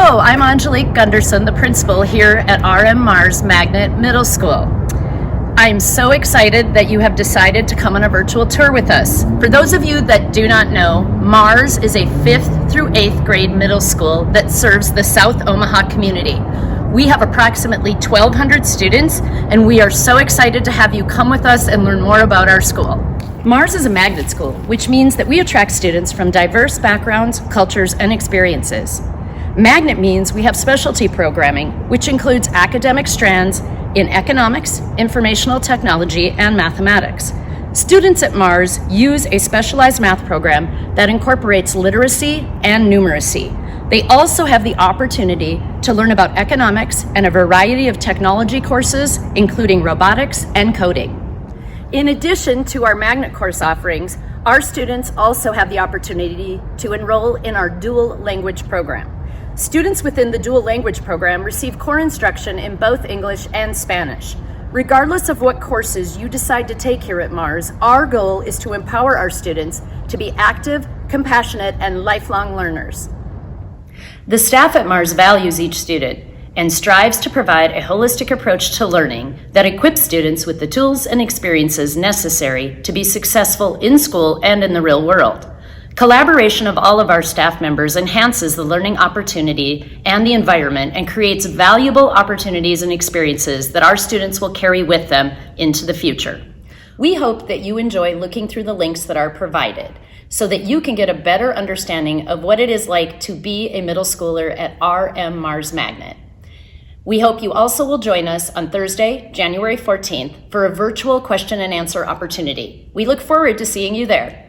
Hello, I'm Angelique Gunderson, the principal here at R.M. Mars Magnet Middle School. I'm so excited that you have decided to come on a virtual tour with us. For those of you that do not know, Mars is a 5th through 8th grade middle school that serves the South Omaha community. We have approximately 1,200 students, and we are so excited to have you come with us and learn more about our school. Mars is a magnet school, which means that we attract students from diverse backgrounds, cultures, and experiences. Magnet means we have specialty programming, which includes academic strands in economics, informational technology, and mathematics. Students at Mars use a specialized math program that incorporates literacy and numeracy. They also have the opportunity to learn about economics and a variety of technology courses, including robotics and coding. In addition to our magnet course offerings, our students also have the opportunity to enroll in our dual language program. Students within the dual language program receive core instruction in both English and Spanish. Regardless of what courses you decide to take here at Mars, our goal is to empower our students to be active, compassionate, and lifelong learners. The staff at Mars values each student and strives to provide a holistic approach to learning that equips students with the tools and experiences necessary to be successful in school and in the real world. Collaboration of all of our staff members enhances the learning opportunity and the environment and creates valuable opportunities and experiences that our students will carry with them into the future. We hope that you enjoy looking through the links that are provided so that you can get a better understanding of what it is like to be a middle schooler at R.M. Mars Magnet. We hope you also will join us on Thursday, January 14th for a virtual question and answer opportunity. We look forward to seeing you there.